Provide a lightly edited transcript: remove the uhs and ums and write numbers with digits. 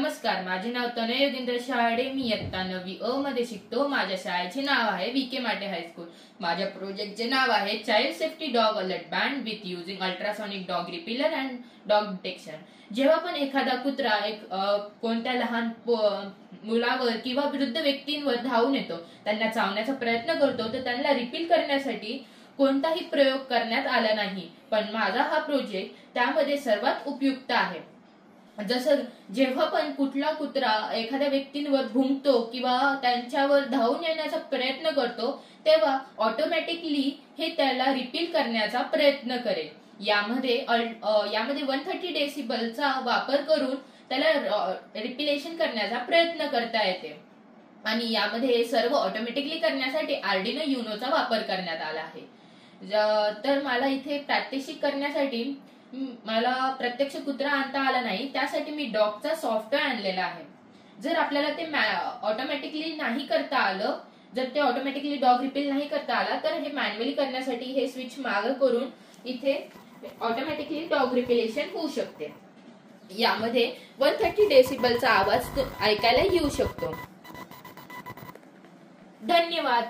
नमस्कार, माझे नाव तनय योगेंद्र शहाडे. मी इयत्ता 9वी अ मध्ये शिकतो. माझ्या शाळेचे नाव आहे विके माटे हायस्कूल. माझ्या प्रोजेक्टचे नाव आहे child safety dog alert band with using ultrasonic dog repeller and dog detection. जेव्हा पण एखादा कुत्रा कोणत्या लहान मुलावर किंवा वृद्ध व्यक्तींवर धावून येतो, त्यांना चावण्याचा प्रयत्न करतो, तर त्यांना रिपील करण्यासाठी कोणताही प्रयोग करण्यात आला नाही. पण माझा हा प्रोजेक्ट त्यामध्ये सर्वात उपयुक्त आहे. जसं जेव्हा पण कुठला कुत्रा एखाद्या व्यक्तींवर भुंकतो किंवा त्यांच्यावर धावून येण्याचा प्रयत्न करतो, तेव्हा ऑटोमॅटिकली हे त्याला रिपील करण्याचा प्रयत्न करेल. यामध्ये 130 डेसिबलचा वापर करून त्याला रिपिलेशन करण्याचा प्रयत्न करता येते. आणि यामध्ये सर्व ऑटोमॅटिकली करण्यासाठी आर्डिनो युनोचा वापर करण्यात आला आहे. तर मला इथे प्रात्यक्षिक करण्यासाठी मला प्रत्यक्ष कुत्रा आणता आला नाही, त्यासाठी मी डॉगचा सॉफ्टवेअर आणलेला आहे. जर आपल्याला ते ऑटोमॅटिकली नाही करता आलं, जर ते ऑटोमॅटिकली डॉग रिपील नाही करता आला, तर हे मॅन्युअली करण्यासाठी हे स्विच मागे करून इथे ऑटोमॅटिकली डॉग रिपिलेशन होऊ शकते. यामध्ये 130 डेसिबलचा आवाज ऐकायला येऊ शकतो. धन्यवाद.